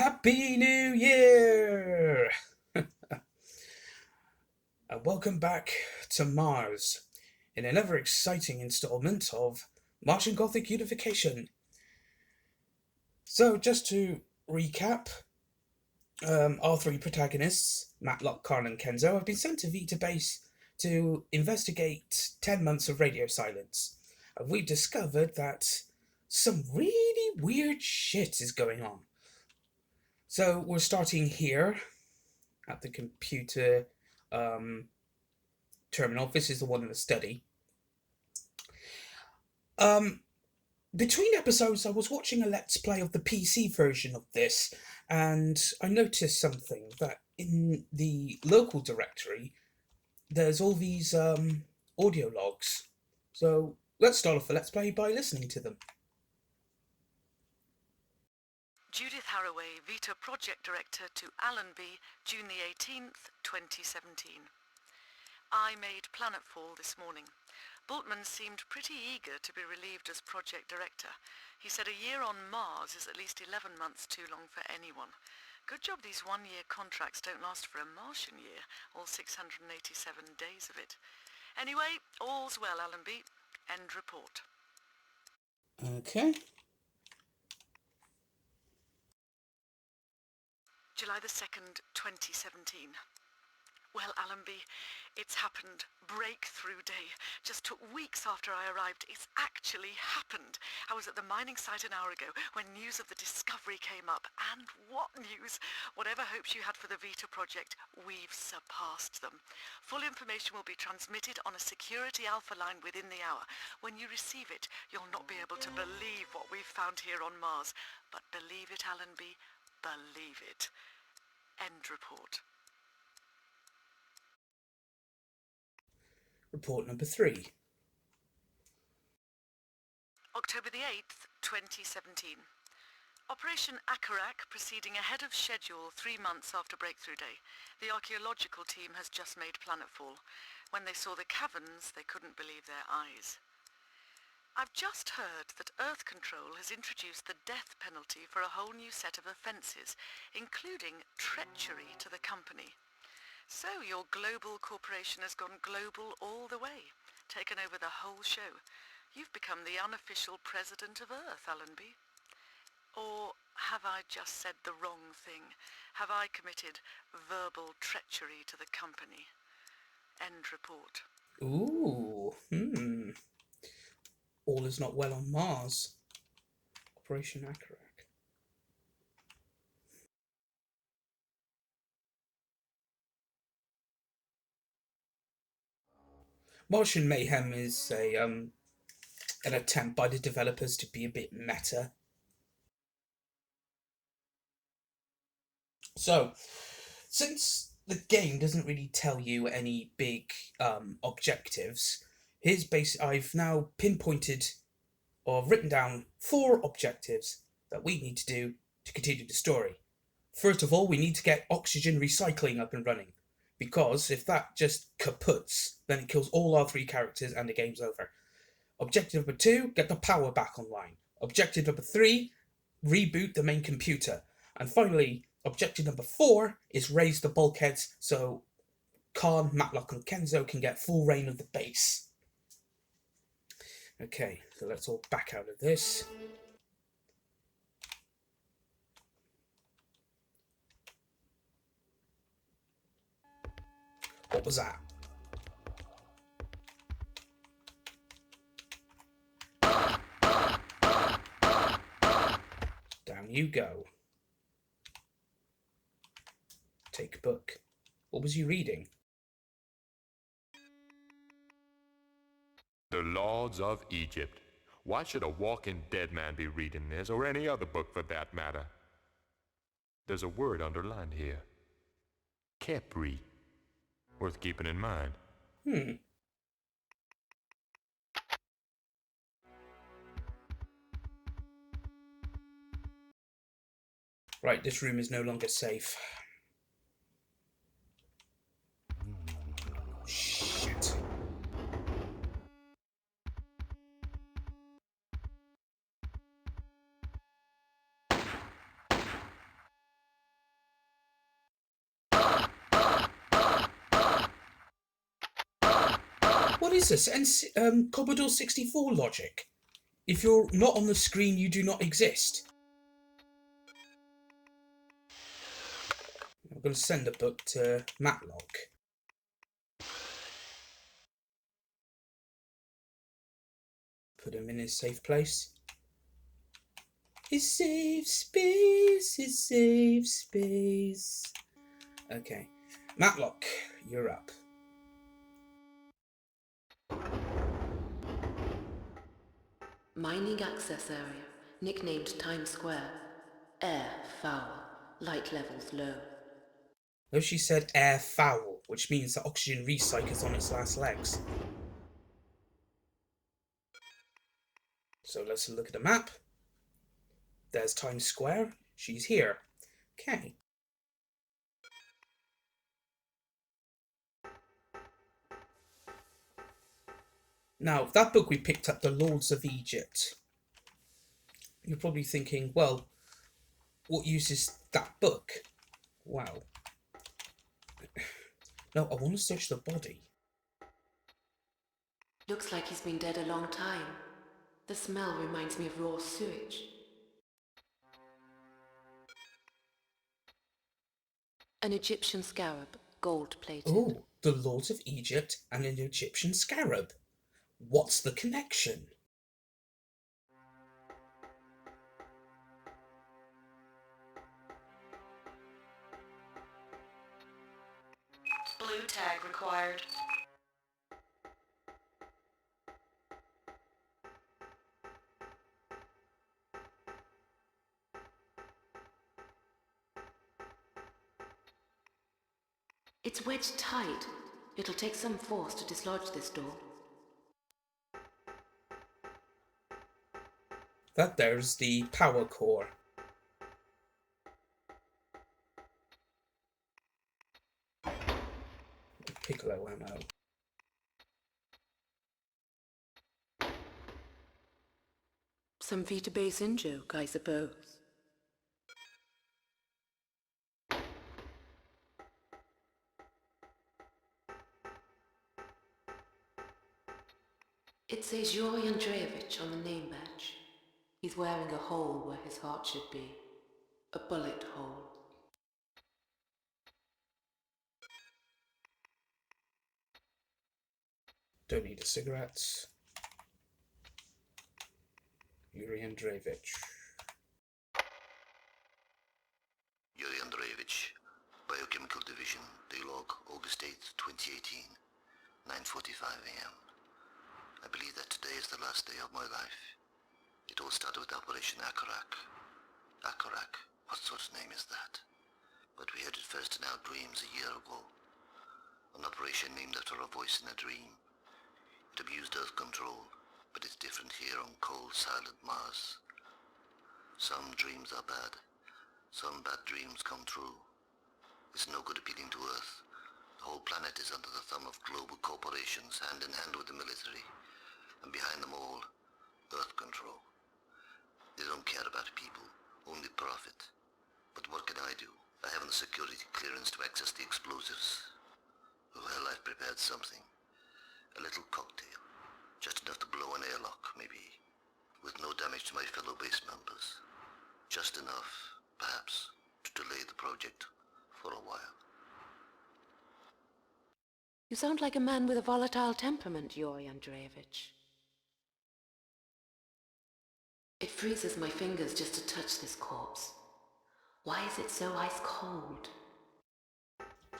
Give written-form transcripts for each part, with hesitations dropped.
Happy New Year! And welcome back to Mars in another exciting installment of Martian Gothic Unification. So, just to recap, our three protagonists, Matlock, Karn, and Kenzo, have been sent to Vita Base to investigate 10 months of radio silence. And we've discovered that some really weird shit is going on. So, we're starting here at the computer terminal. This is the one in the study. Between episodes, I was watching a Let's Play of the PC version of this, and I noticed something that in the local directory, there's all these audio logs. So let's start off the Let's Play by listening to them. Judith Haraway, Vita Project Director to Allenby, June the 18th, 2017. I made Planetfall this morning. Bultmann seemed pretty eager to be relieved as project director. He said a year on Mars is at least 11 months too long for anyone. Good job these one-year contracts don't last for a Martian year, all 687 days of it. Anyway, all's well, Allenby. End report. Okay. July the 2nd, 2017. Well, Allenby, it's happened. Breakthrough day. Just took weeks after I arrived. It's actually happened. I was at the mining site an hour ago when news of the discovery came up. And what news! Whatever hopes you had for the Vita project, we've surpassed them. Full information will be transmitted on a security alpha line within the hour. When you receive it, you'll not be able to believe what we've found here on Mars. But believe it, Allenby, believe it. End report. Report number 3. October the 8th, 2017. Operation Akarak proceeding ahead of schedule 3 months after Breakthrough Day. The archaeological team has just made planetfall. When they saw the caverns, they couldn't believe their eyes. I've just heard that Earth Control has introduced the death penalty for a whole new set of offences, including treachery to the company. So your global corporation has gone global all the way, taken over the whole show. You've become the unofficial president of Earth, Allenby. Or have I just said the wrong thing? Have I committed verbal treachery to the company? End report. Ooh, All is not well on Mars. Operation Akarak. Martian Mayhem is an attempt by the developers to be a bit meta. So, since the game doesn't really tell you any big objectives, I've now pinpointed or written down 4 objectives that we need to do to continue the story. First of all, we need to get oxygen recycling up and running, because if that just kaputs, then it kills all our 3 characters and the game's over. Objective number 2, get the power back online. Objective number 3, reboot the main computer. And finally, objective number 4 is raise the bulkheads so Khan, Matlock, and Kenzo can get full reign of the base. Okay, so let's all back out of this. What was that? Down you go. Take a book. What was you reading? The Lords of Egypt. Why should a walking dead man be reading this, or any other book for that matter? There's a word underlined here. Kepri. Worth keeping in mind. Right, this room is no longer safe. Shit. What is this? Commodore 64 logic. If you're not on the screen, you do not exist. I'm going to send a book to Matlock. Put him in his safe place. His safe space, his safe space. Okay. Matlock, you're up. Mining access area, nicknamed Times Square. Air foul, light levels low. No, she said air foul, which means the oxygen recycles on its last legs. So let's look at the map. There's Times Square. She's here. Okay. Now, that book we picked up, The Lords of Egypt. You're probably thinking, well, what use is that book? Wow. No, I want to search the body. Looks like he's been dead a long time. The smell reminds me of raw sewage. An Egyptian scarab, gold-plated. Oh, The Lords of Egypt and an Egyptian scarab. What's the connection? Blue tag required. It's wedged tight. It'll take some force to dislodge this door. That there's the power core. Piccolo ammo. Some Vita Base in joke, I suppose. It says Yuri Andreevich on the name badge. He's wearing a hole where his heart should be. A bullet hole. Don't need a cigarette. Yuri Andreevich. Yuri Andreevich, Biochemical Division, Daylog, August 8th, 2018, 9:45 a.m. I believe that today is the last day of my life. It all started with Operation Akarak. Akarak, what sort of name is that? But we heard it first in our dreams a year ago. An operation named after a voice in a dream. It abused Earth control, but it's different here on cold, silent Mars. Some dreams are bad. Some bad dreams come true. It's no good appealing to Earth. The whole planet is under the thumb of global corporations, hand in hand with the military. And behind them all, Earth control. They don't care about people, only profit. But what can I do? I haven't the security clearance to access the explosives. Well, I've prepared something. A little cocktail. Just enough to blow an airlock, maybe. With no damage to my fellow base members. Just enough, perhaps, to delay the project for a while. You sound like a man with a volatile temperament, Yuri Andreevich. It freezes my fingers just to touch this corpse. Why is it so ice cold?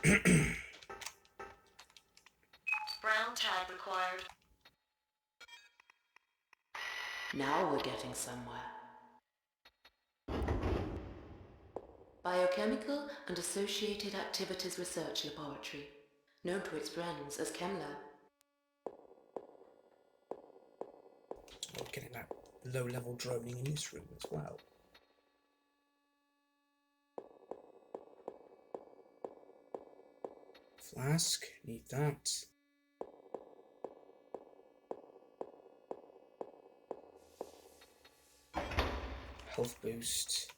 Brown tag required. Now we're getting somewhere. Biochemical and Associated Activities Research Laboratory, known to its friends as ChemLab. Oh, getting that low-level droning in this room as well. Flask, need that. Health boost.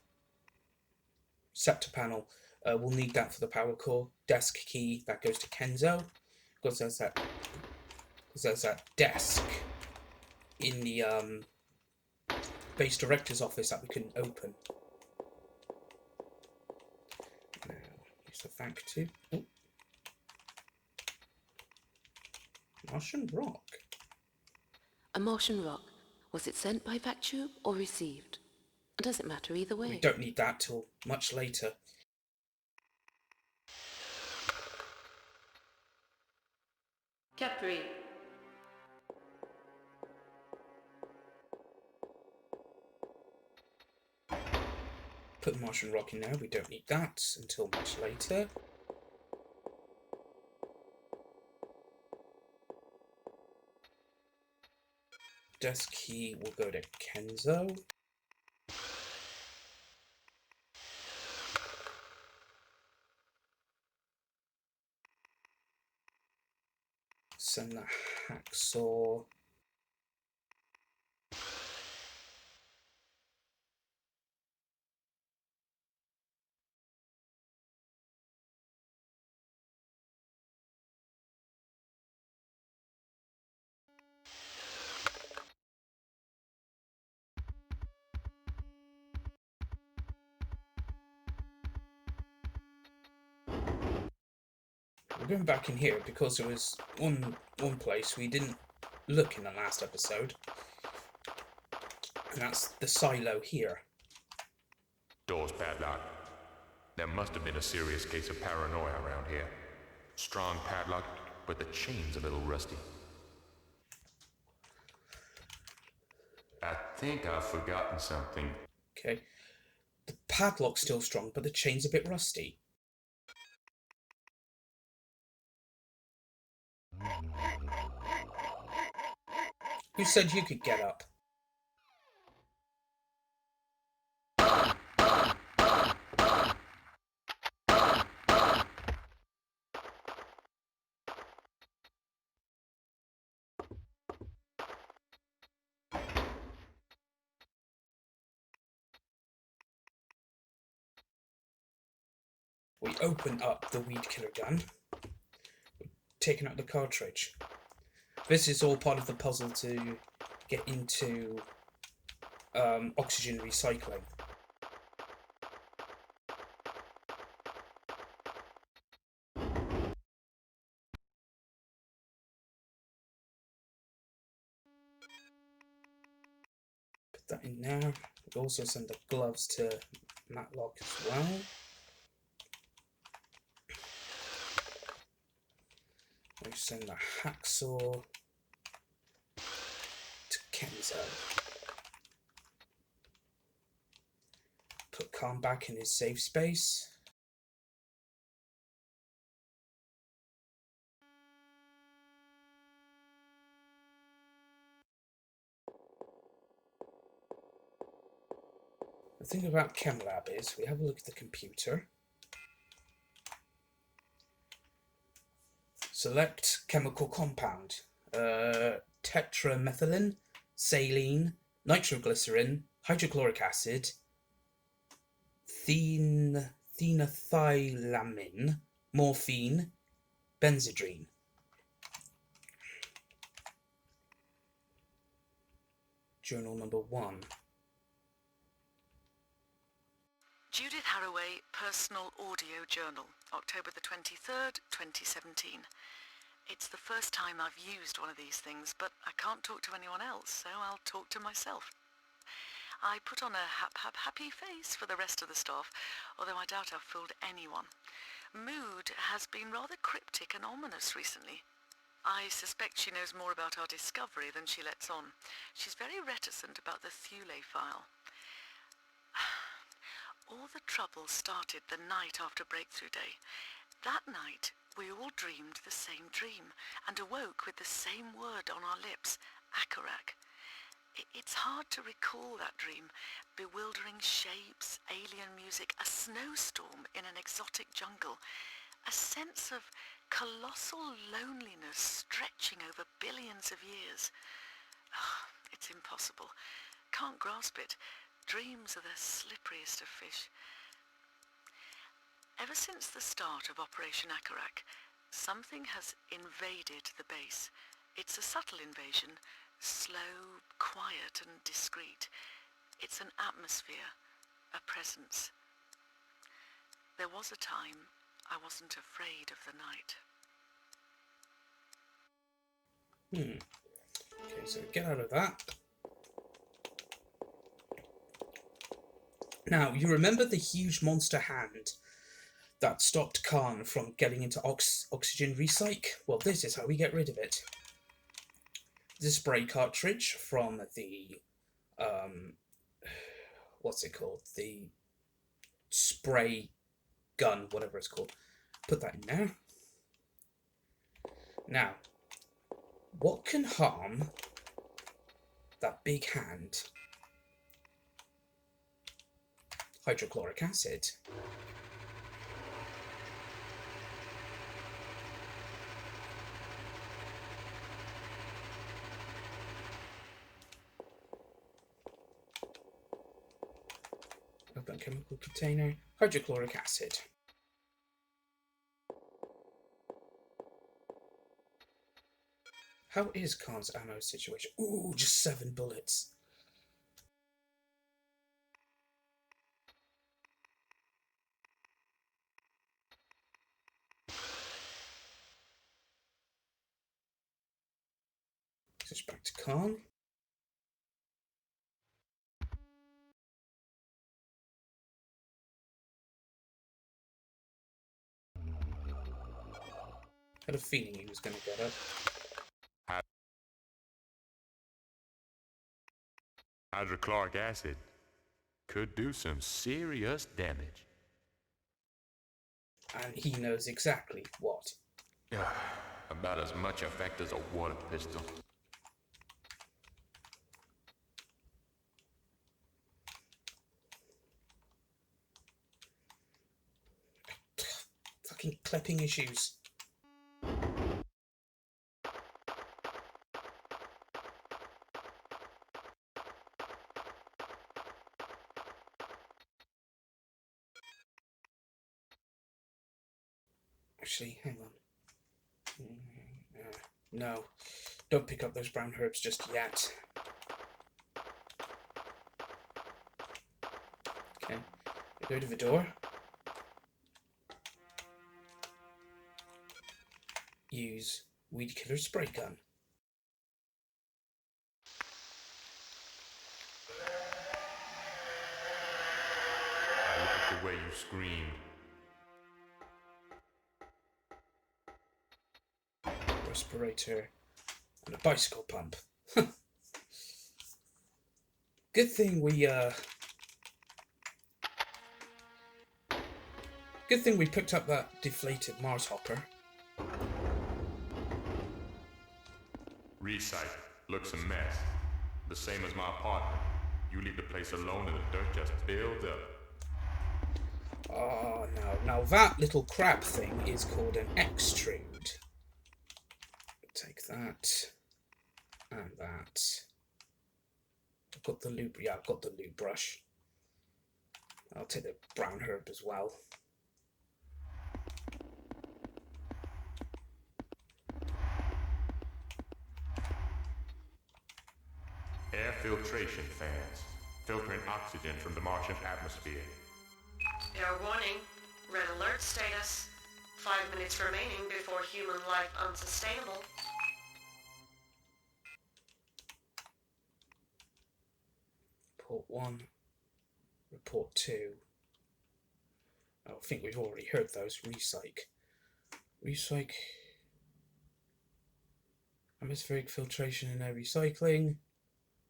Scepter panel. We'll need that for the power core. Desk key, that goes to Kenzo. Because there's that there's that desk in the base director's office that we can open. Now, use the thank to. Oh. Martian rock. A Martian rock. Was it sent by vac tube or received? Does it matter either way? We don't need that till much later. Capri. Put the Martian rock in there. We don't need that until much later. Desk key will go to Kenzo. Send that hacksaw. We're going back in here because there was one place we didn't look in the last episode, and that's the silo here. Door's padlocked. There must have been a serious case of paranoia around here. Strong padlock, but the chain's a little rusty. I think I've forgotten something. Okay. The padlock's still strong, but the chain's a bit rusty. Who said you could get up? We open up the weed killer gun, taking out the cartridge. This is all part of the puzzle to get into oxygen recycling. Put that in there. We'll also send the gloves to Matlock as well. We send the hacksaw to Kenzo. Put Khan back in his safe space. The thing about ChemLab is we have a look at the computer. Select chemical compound. Tetramethylene, saline, nitroglycerin, hydrochloric acid, phenethylamine, morphine, benzodrine. Journal number 1. Judith Haraway, Personal Audio Journal, October the 23rd, 2017. It's the first time I've used one of these things, but I can't talk to anyone else, so I'll talk to myself. I put on a happy face for the rest of the staff, although I doubt I've fooled anyone. Mood has been rather cryptic and ominous recently. I suspect she knows more about our discovery than she lets on. She's very reticent about the Thule file. All the trouble started the night after Breakthrough Day. That night, we all dreamed the same dream and awoke with the same word on our lips, Akarak. It's hard to recall that dream. Bewildering shapes, alien music, a snowstorm in an exotic jungle. A sense of colossal loneliness stretching over billions of years. Oh, it's impossible. Can't grasp it. Dreams are the slipperiest of fish. Ever since the start of Operation Akarak, something has invaded the base. It's a subtle invasion, slow, quiet and discreet. It's an atmosphere, a presence. There was a time I wasn't afraid of the night. Okay, so get out of that. Now, you remember the huge monster hand that stopped Khan from getting into oxygen recyc? Well, this is how we get rid of it. The spray cartridge from the, what's it called? The spray gun, whatever it's called. Put that in there. Now, what can harm that big hand? Hydrochloric acid. Open chemical container. Hydrochloric acid. How is Khan's ammo situation? Ooh, just 7 bullets. Switch back to Khan. Had a feeling he was going to get up. Hydrochloric acid could do some serious damage. And he knows exactly what. About as much effect as a water pistol. Fucking clipping issues. Actually, hang on. No, don't pick up those brown herbs just yet. Okay, go to the door. Use weed killer spray gun. I like the way you screamed. Respirator and a bicycle pump. Good thing we picked up that deflated Mars hopper. Recycle looks a mess. The same as my apartment. You leave the place alone and the dirt just builds up. Oh no, now that little crab thing is called an extrude. Take that and that. I've got the lube, yeah, I've got the lube brush. I'll take the brown herb as well. Air filtration fans, filtering oxygen from the Martian atmosphere. Air warning. Red alert status. 5 minutes remaining before human life unsustainable. Report 1. Report 2. I think we've already heard those. Recyc. Atmospheric filtration and air recycling.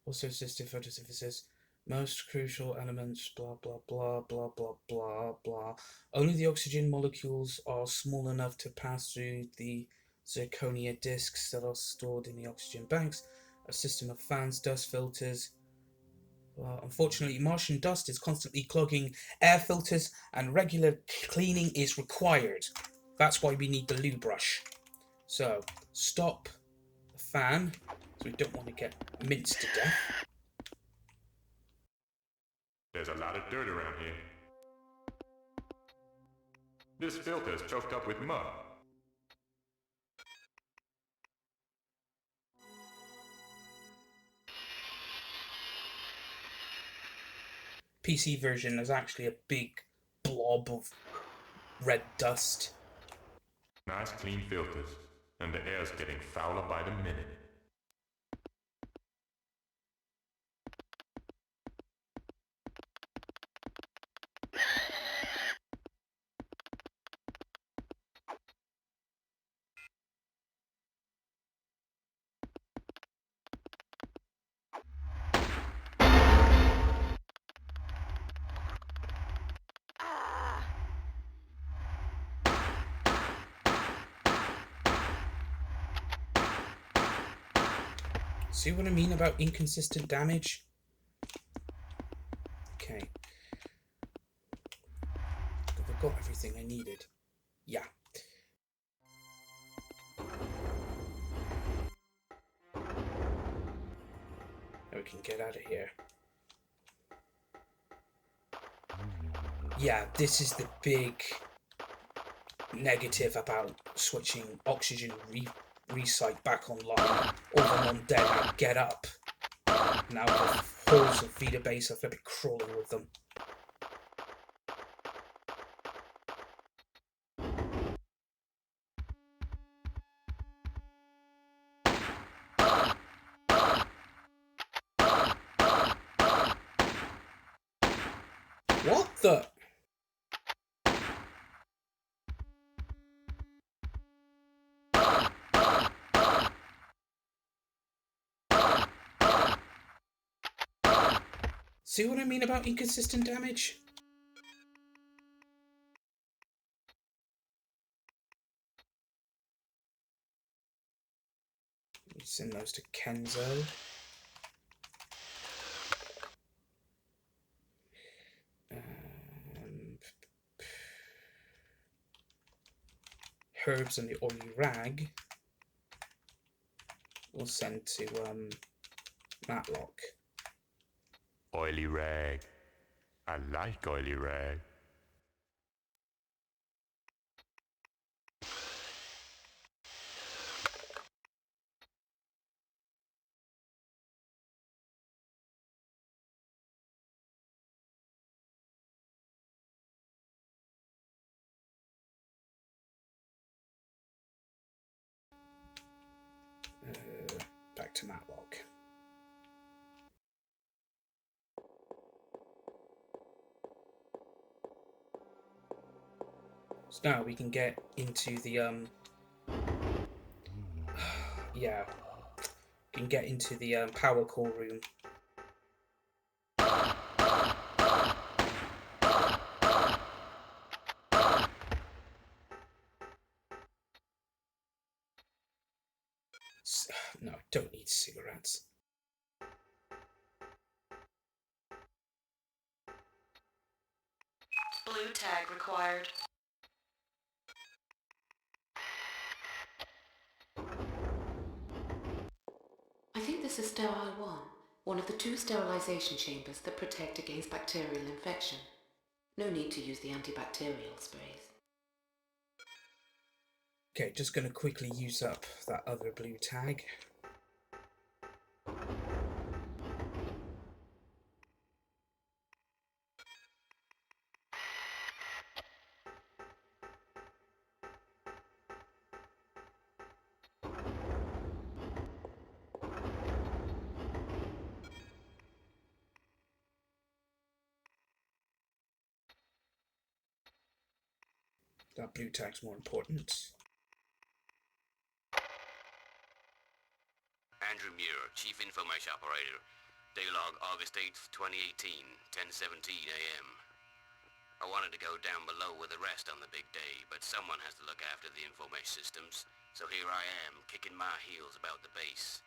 Also assisted photosynthesis. Most crucial elements, blah, blah, blah, blah, blah, blah, blah. Only the oxygen molecules are small enough to pass through the zirconia discs that are stored in the oxygen banks. A system of fans, dust filters. Unfortunately, Martian dust is constantly clogging air filters and regular cleaning is required. That's why we need the lube brush. So, stop the fan, so we don't want to get minced to death. There's a lot of dirt around here. This filter's choked up with mud. PC version, there's actually a big blob of red dust. Nice clean filters, and the air's getting fouler by the minute. See what I mean about inconsistent damage? Okay. Have I got everything I needed? Yeah. Now we can get out of here. Yeah, this is the big negative about switching oxygen recite back online. All the non-dead now get up. Now the halls of Vita Base are flipping crawling with them. What the? See what I mean about inconsistent damage? Send those to Kenzo. Herbs and the oily rag we'll send to Matlock. Oily rag. I like oily rag. Back to Matlock. So now we can get into the yeah, we can get into the power core room. No, don't need cigarettes. Blue tag required. I think this is Sterile 1, one of the 2 sterilization chambers that protect against bacterial infection. No need to use the antibacterial sprays. Okay, just gonna quickly use up that other blue tag. That blue tag's more important. Andrew Muir, Chief Information Operator. Daylog August 8th, 2018, 10:17 a.m. I wanted to go down below with the rest on the big day, but someone has to look after the information systems, so here I am, kicking my heels about the base.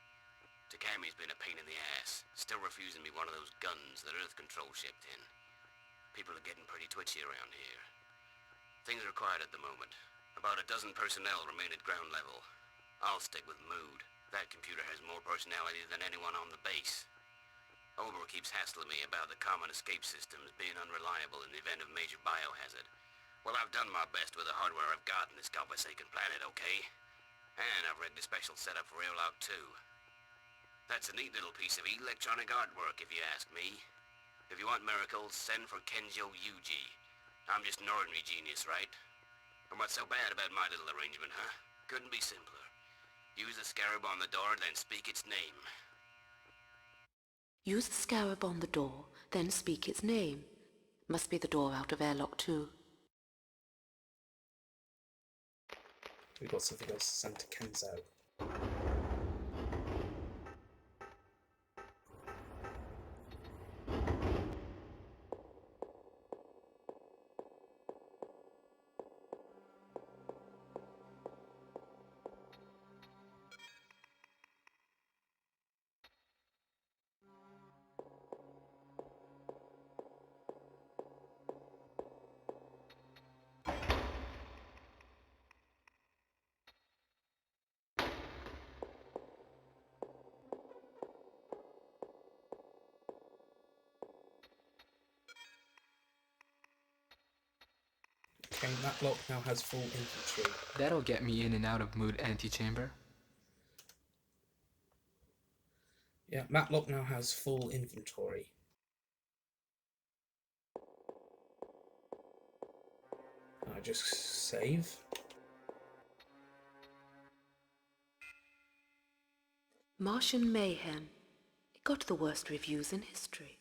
Takami's been a pain in the ass, still refusing me one of those guns that Earth Control shipped in. People are getting pretty twitchy around here. Things are quiet at the moment. About a dozen personnel remain at ground level. I'll stick with Mood. That computer has more personality than anyone on the base. Ober keeps hassling me about the common escape systems being unreliable in the event of major biohazard. Well, I've done my best with the hardware I've got in this godforsaken planet, okay? And I've rigged a special setup for airlock 2. That's a neat little piece of electronic artwork, if you ask me. If you want miracles, send for Kenjo Yuji. I'm just an ordinary genius, right? And what's so bad about my little arrangement, huh? Couldn't be simpler. Use the scarab on the door, then speak its name. Use the scarab on the door, then speak its name. Must be the door out of airlock 2. We've got something else to send to Kenzo. Okay, that lock now has full infantry. That'll get me in and out of mood antechamber. Yeah, Matlock now has full inventory. I just save. Martian Mayhem. It got the worst reviews in history.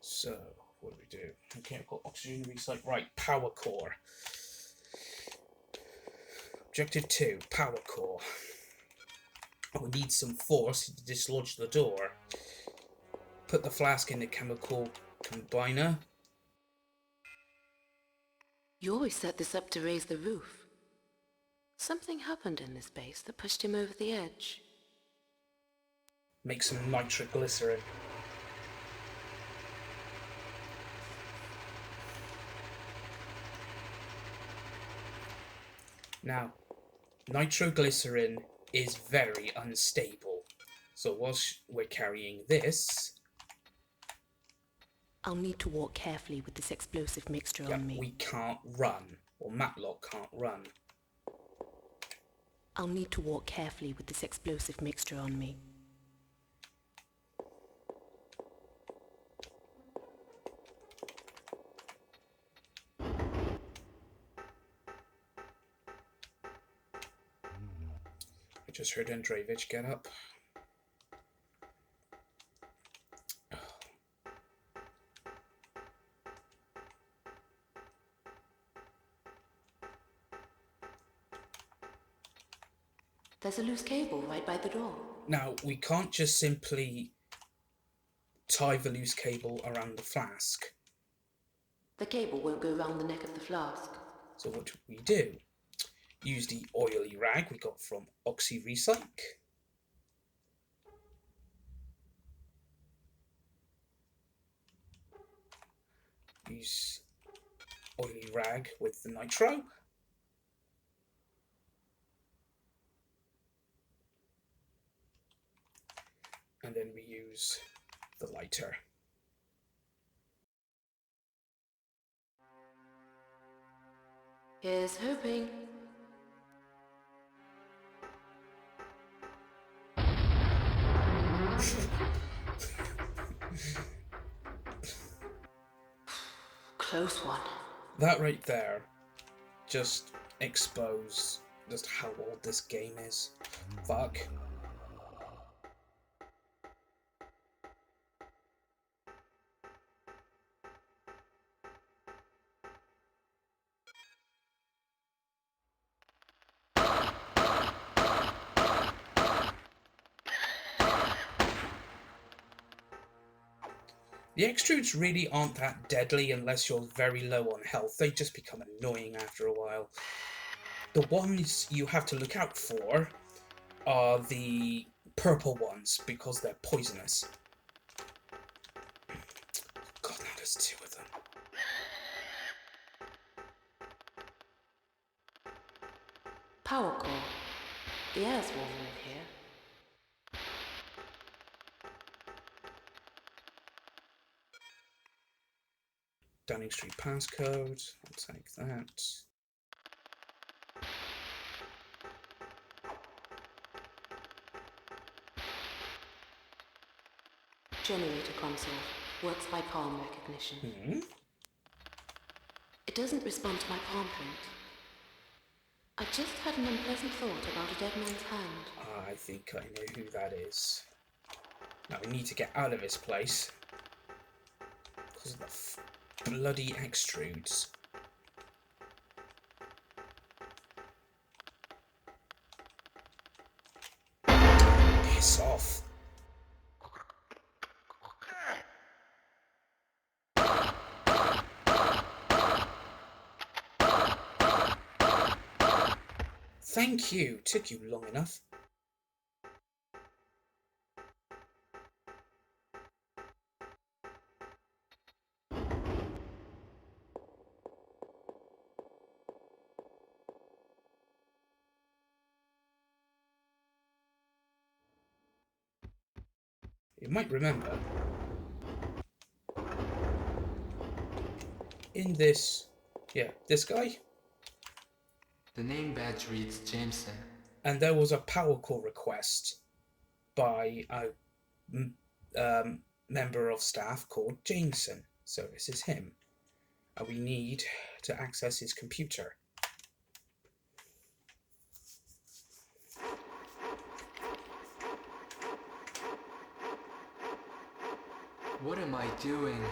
So, what do we do? Okay, I've got oxygen recycle. Right, power core. Objective 2, power core. We need some force to dislodge the door. Put the flask in the chemical combiner. You always set this up to raise the roof. Something happened in this base that pushed him over the edge. Make some nitroglycerin. Now, nitroglycerin is very unstable. So whilst we're carrying this... I'll need to walk carefully with this explosive mixture on me. we can't run. Or Matlock can't run. I'll need to walk carefully with this explosive mixture on me. I just heard Andreevich get up. There's a loose cable right by the door. Now, we can't just simply tie the loose cable around the flask. The cable won't go round the neck of the flask. So what do we do? Use the oily rag we got from Oxy Recyc. Use oily rag with the nitro. And then we use the lighter. Here's hoping. Close one. That right there just exposed just how old this game is. Fuck. The extrudes really aren't that deadly unless you're very low on health. They just become annoying after a while. The ones you have to look out for are the purple ones because they're poisonous. God, now there's two of them. Power core. The air's warmer in here. Downing Street passcode. I'll take that. Generator console. Works by palm recognition. Hmm. It doesn't respond to my palm print. I just had an unpleasant thought about a dead man's hand. I think I know who that is. Now we need to get out of this place because of the bloody extrudes. Piss off. Thank you. Took you long enough. You might remember in this, this guy, The name badge reads Jameson. and there was a power core request by a member of staff called Jameson. So this is him. And we need to access his computer. What am I doing?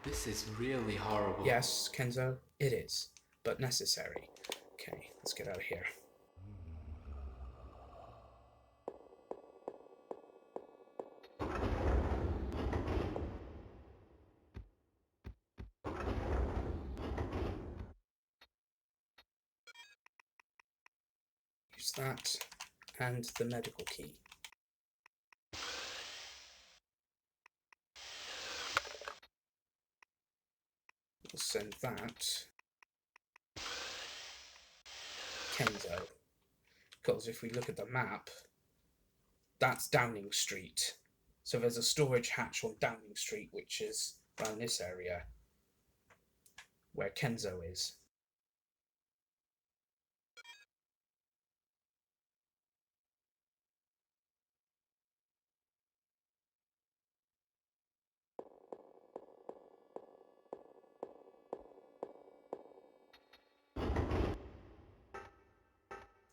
This is really horrible. Yes, Kenzo, it is, but necessary. Okay, let's get out of here. Use that and the medical key. We'll send that Kenzo. Because if we look at the map, that's Downing Street. So there's a storage hatch on Downing Street, which is around this area where Kenzo is.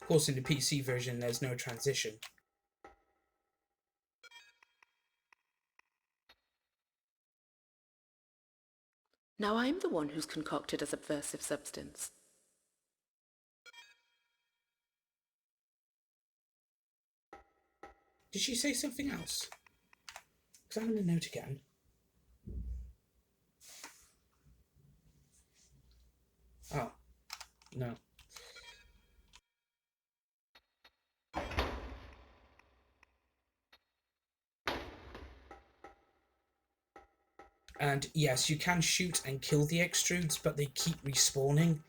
Of course, in the PC version, there's no transition. Now I'm the one who's concocted a subversive substance. Did she say something else? Examine the note again. Oh, no. And yes, you can shoot and kill the extrudes, but they keep respawning.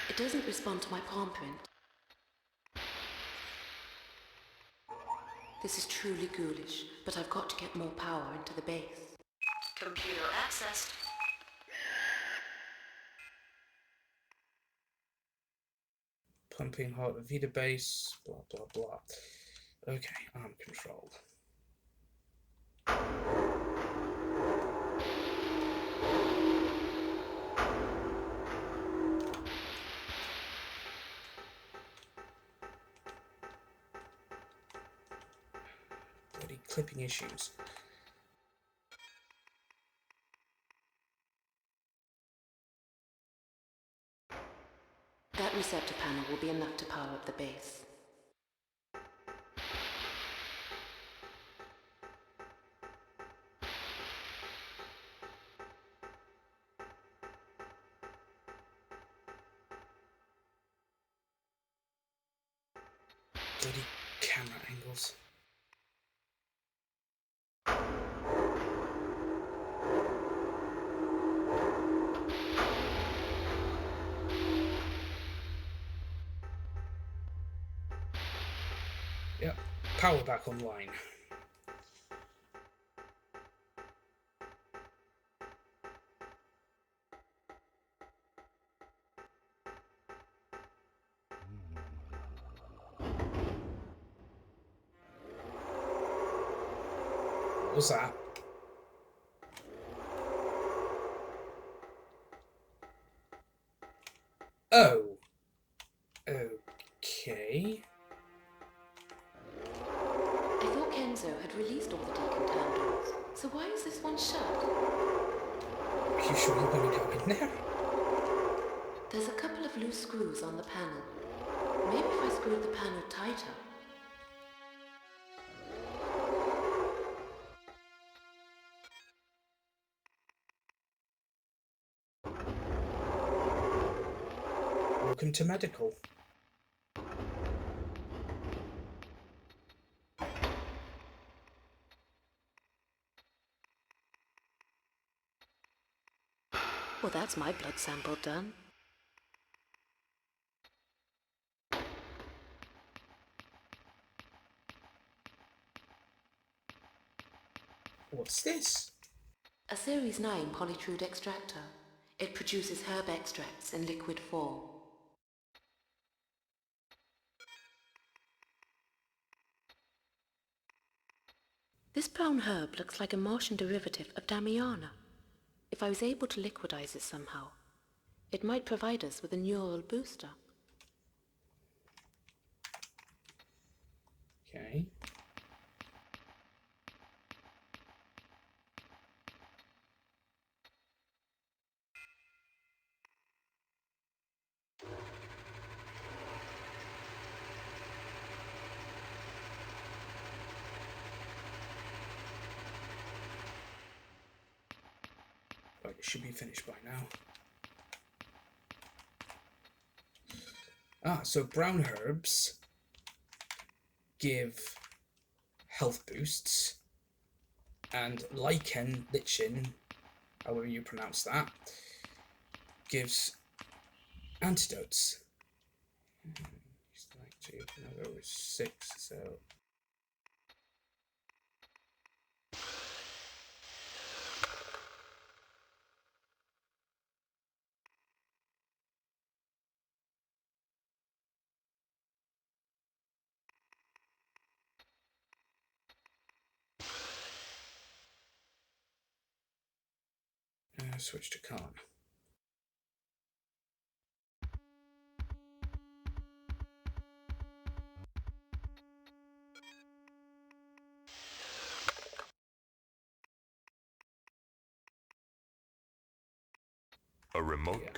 It doesn't respond to my palm print. This is truly ghoulish, but I've got to get more power into the base. Computer accessed. Pumping heart of Vita base, blah blah blah. Okay, arm control. Bloody clipping issues. That receptor panel will be enough to power up the base. Bloody camera angles. Power back online. What was that? Oh. Okay. I thought Kenzo had released all the deacon doors, so why is this one shut? Are you sure you're going to go in there? There's a couple of loose screws on the panel. Maybe if I screwed the panel tighter. Welcome to medical. Well, that's my blood sample done. What's this? A Series 9 polytrude extractor. It produces herb extracts in liquid form. This brown herb looks like a Martian derivative of Damiana. If I was able to liquidize it somehow, it might provide us with a neural booster. Okay. Right, it should be finished by now. So brown herbs give health boosts, and lichen, however you pronounce that, gives antidotes. There was 6, so... switch to Khan. A remote. Yeah.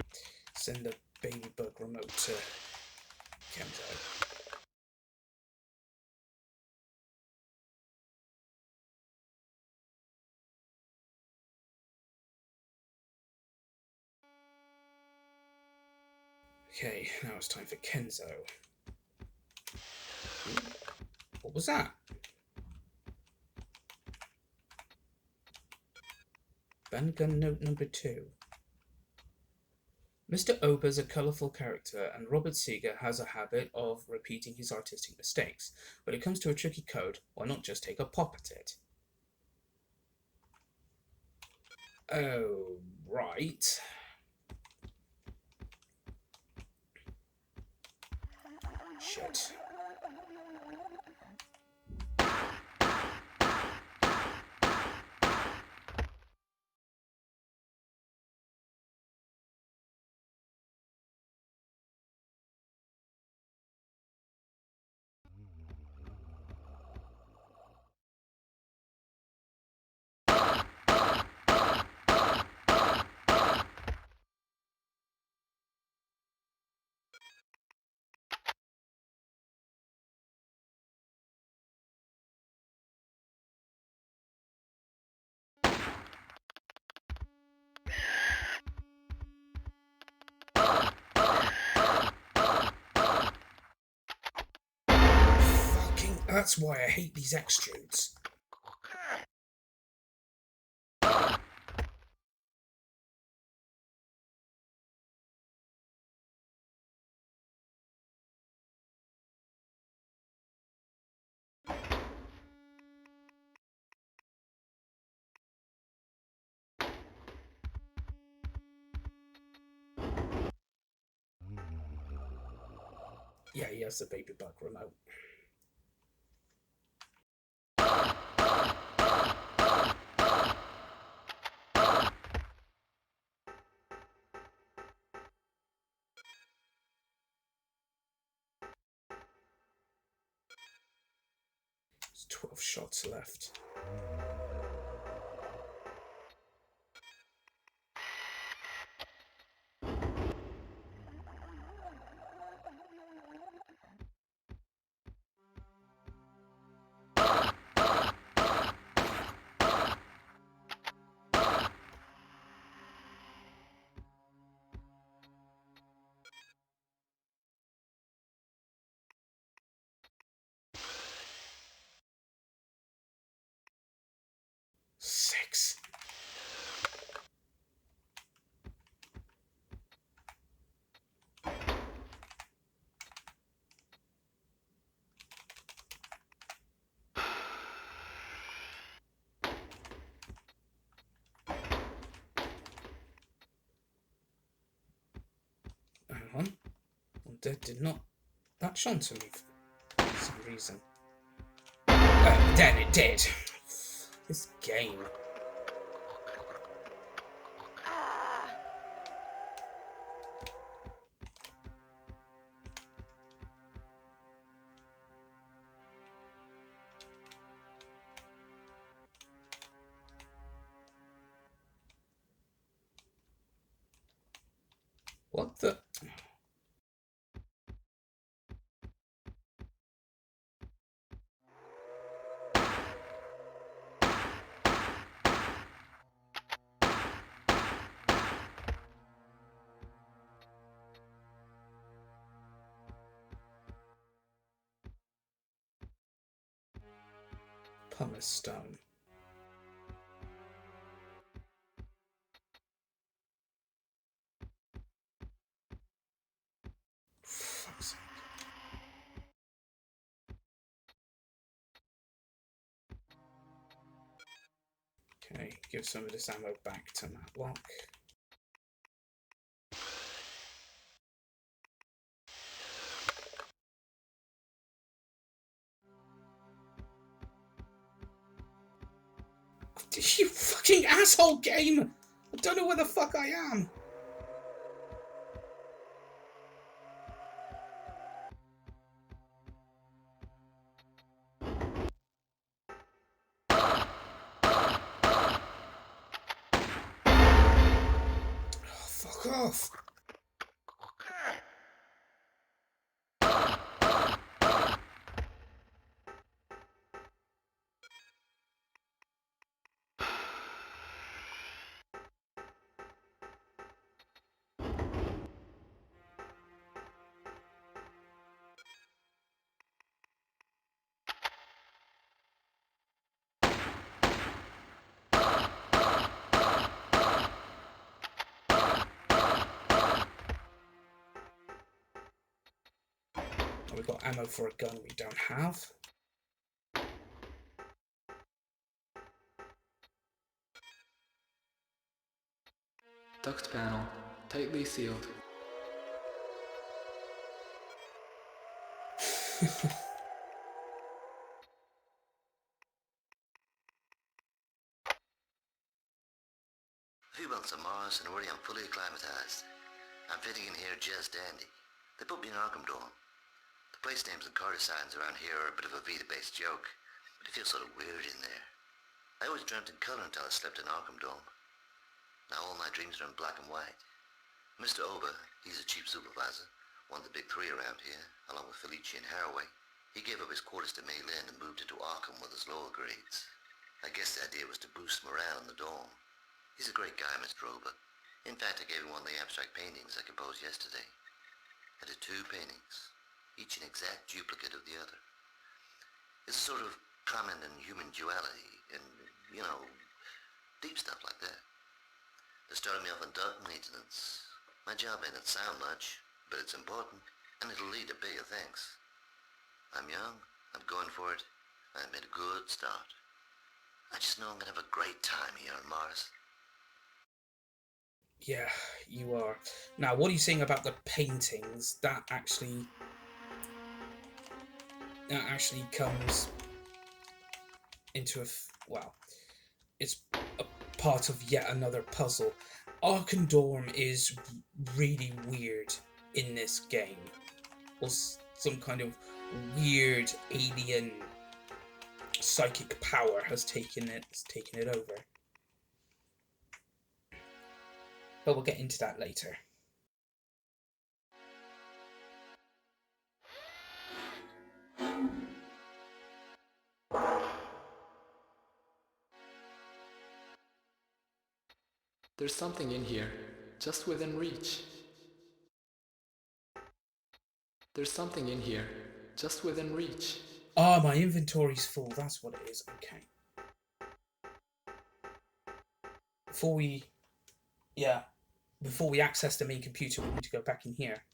Send the baby bug remote to Kenzo. Okay, now it's time for Kenzo. What was that? Bandgun note number 2. Mr. Ober's a colourful character, and Robert Seeger has a habit of repeating his artistic mistakes. When it comes to a tricky code, why not just take a pop at it? Oh, right. Shit. That's why I hate these extrudes. Yeah, he has the baby bug remote. There's 12 shots left. Six. Hang on. That did not latch onto me for some reason. Then it did. This game. What the? Pumice stone. Fuck's sake. Okay, give some of this ammo back to Matlock. You fucking asshole game! I don't know where the fuck I am. Oh, fuck off. We've got ammo for a gun we don't have. Duct panel, tightly sealed. A few months on Mars and already I'm fully acclimatized. I'm fitting in here just dandy. They put me in Arkham Dome. The place names and Carter signs around here are a bit of a Vita-based joke, but it feels sort of weird in there. I always dreamt in color until I slept in Arkham Dome. Now all my dreams are in black and white. Mr. Ober, he's a chief supervisor, one of the big three around here, along with Felici and Haraway. He gave up his quarters to May Lynn and moved into Arkham with his lower grades. I guess the idea was to boost morale in the dome. He's a great guy, Mr. Ober. In fact, I gave him one of the abstract paintings I composed yesterday. I did 2 paintings, each an exact duplicate of the other. It's a sort of comment on human duality and, you know, deep stuff like that. They started me off on duct maintenance. My job may not sound much, but it's important, and it'll lead to bigger things. I'm young, I'm going for it, and I made a good start. I just know I'm gonna have a great time here on Mars. Yeah, you are. Now, what are you saying about the paintings? That actually that actually comes into well, it's a part of yet another puzzle. Arkandorm is really weird in this game. Or some kind of weird alien psychic power has taken it over. But we'll get into that later. There's something in here, just within reach. There's something in here, just within reach. Ah, my inventory's full, that's what it is, okay. Before we access the main computer, we need to go back in here.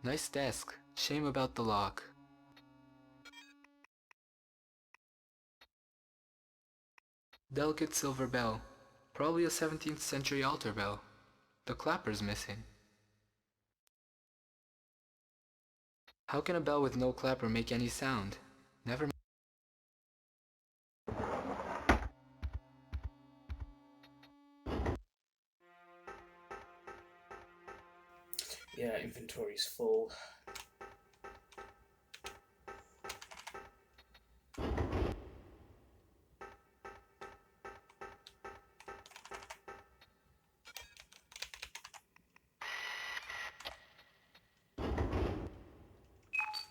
Nice desk. Shame about the lock. Delicate silver bell. Probably a 17th century altar bell. The clapper's missing. How can a bell with no clapper make any sound? Never. Yeah, inventory's full.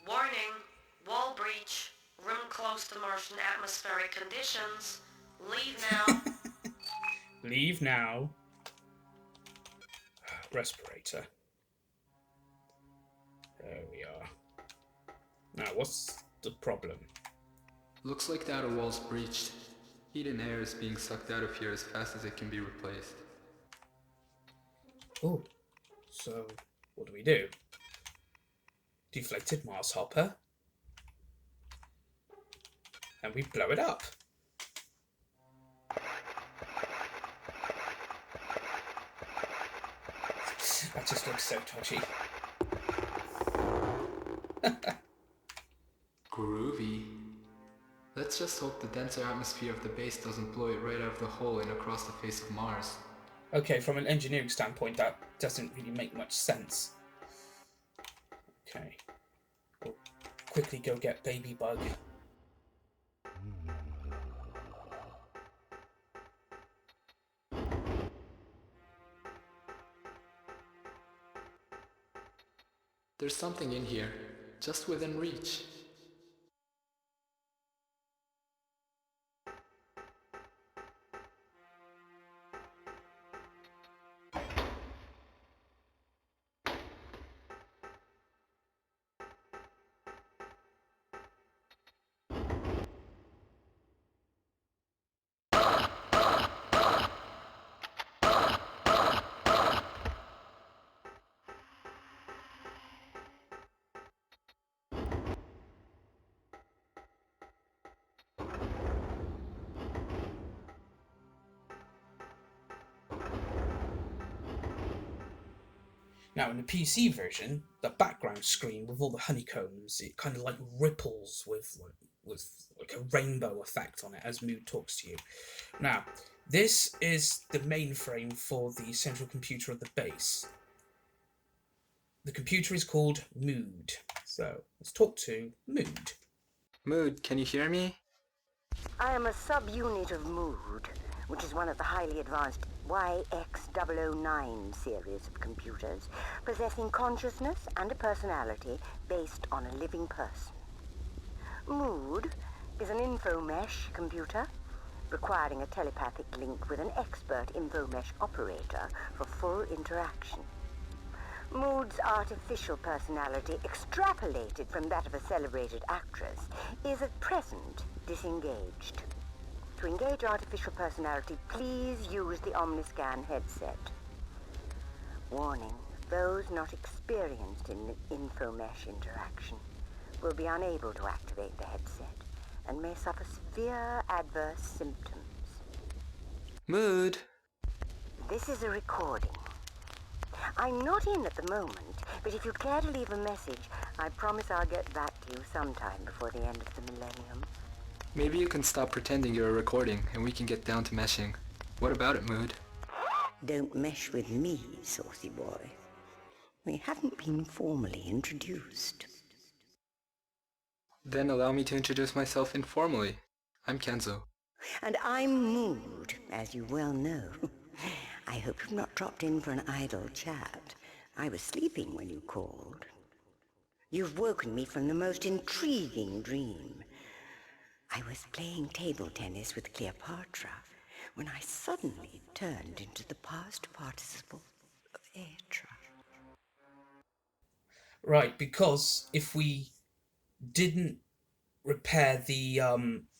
Warning, wall breach, room close to Martian atmospheric conditions. Leave now. Leave now. Respirator. There we are. Now, what's the problem? Looks like the outer wall's breached. Heat and air is being sucked out of here as fast as it can be replaced. Oh, so what do? Deflated Mars Hopper. And we blow it up. That just looks so touchy. Groovy. Let's just hope the denser atmosphere of the base doesn't blow it right out of the hole and across the face of Mars. Okay, from an engineering standpoint, that doesn't really make much sense. Okay. We'll quickly go get Baby Bug. There's something in here, just within reach. Now, in the PC version, the background screen with all the honeycombs, it kind of like ripples with like a rainbow effect on it as Mood talks to you. Now, this is the mainframe for the central computer of the base. The computer is called Mood. So, let's talk to Mood. Mood, can you hear me? I am a subunit of Mood, which is one of the highly advanced YX009 series of computers, possessing consciousness and a personality based on a living person. Mood is an infomesh computer, requiring a telepathic link with an expert infomesh operator for full interaction. Mood's artificial personality, extrapolated from that of a celebrated actress, is at present disengaged. To engage artificial personality, please use the Omniscan headset. Warning, those not experienced in infomesh interaction will be unable to activate the headset and may suffer severe adverse symptoms. Mood! This is a recording. I'm not in at the moment, but if you care to leave a message, I promise I'll get back to you sometime before the end of the millennium. Maybe you can stop pretending you're recording and we can get down to meshing. What about it, Mood? Don't mesh with me, saucy boy. We haven't been formally introduced. Then allow me to introduce myself informally. I'm Kenzo. And I'm Mood, as you well know. I hope you've not dropped in for an idle chat. I was sleeping when you called. You've woken me from the most intriguing dream. I was playing table tennis with Cleopatra when I suddenly turned into the past participle of Aetra. Right, because if we didn't repair the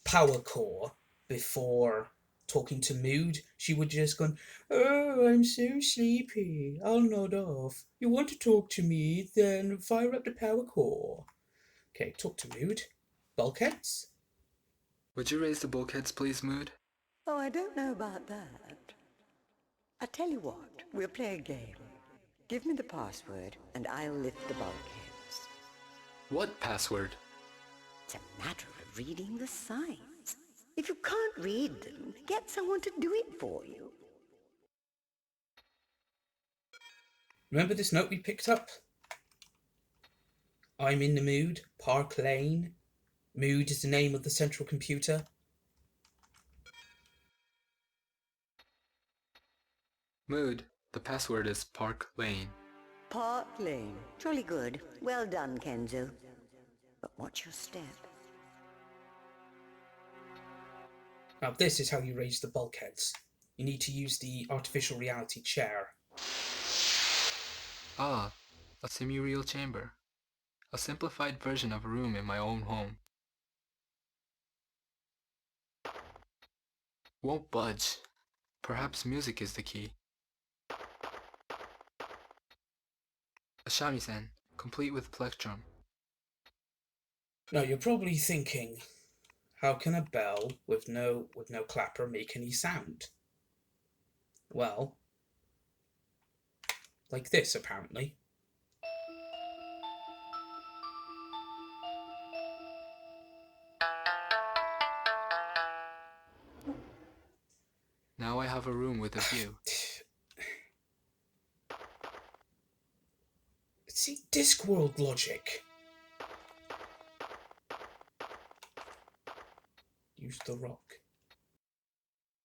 power core before talking to Mood, she would just gone, "Oh, I'm so sleepy. I'll nod off. You want to talk to me? Then fire up the power core." Okay, talk to Mood. Bulkheads? Would you raise the bulkheads, please, Mood? Oh, I don't know about that. I tell you what, we'll play a game. Give me the password, and I'll lift the bulkheads. What password? It's a matter of reading the signs. If you can't read them, get someone to do it for you. Remember this note we picked up? I'm in the mood. Park Lane. Mood is the name of the central computer. Mood, the password is Park Lane. Park Lane. Jolly good. Well done, Kenzo. But watch your step. Now this is how you raise the bulkheads. You need to use the artificial reality chair. Ah, a semi-real chamber. A simplified version of a room in my own home. Won't budge. Perhaps music is the key. A shamisen, complete with plectrum. Now you're probably thinking, how can a bell with no clapper make any sound? Well, like this apparently. Now I have a room with a view. See, Discworld logic. Use the rock.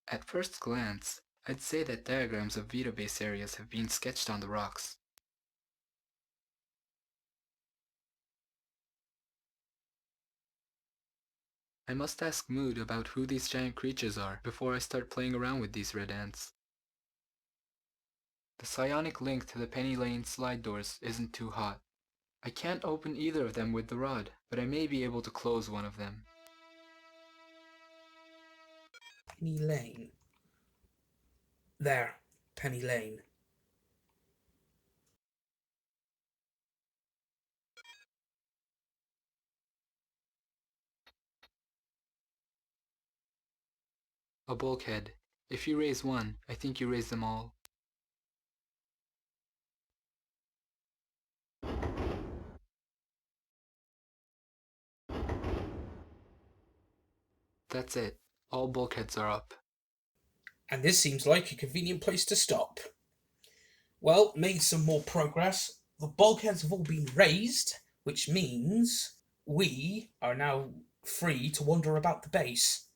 At first glance, I'd say that diagrams of Vita base areas have been sketched on the rocks. I must ask Mood about who these giant creatures are before I start playing around with these red ants. The psionic link to the Penny Lane slide doors isn't too hot. I can't open either of them with the rod, but I may be able to close one of them. Penny Lane. There, Penny Lane. A bulkhead. If you raise one, I think you raise them all. That's it. All bulkheads are up. And this seems like a convenient place to stop. Well, made some more progress. The bulkheads have all been raised, which means we are now free to wander about the base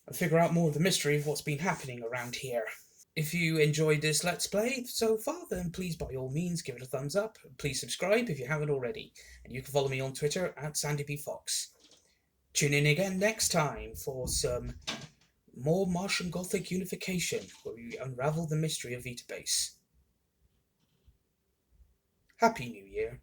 and figure out more of the mystery of what's been happening around here. If you enjoyed this Let's Play so far, then please by all means give it a thumbs up. Please subscribe if you haven't already. And you can follow me on Twitter at SandyBFox. Tune in again next time for some more Martian Gothic unification, where we unravel the mystery of Vita Base. Happy New Year.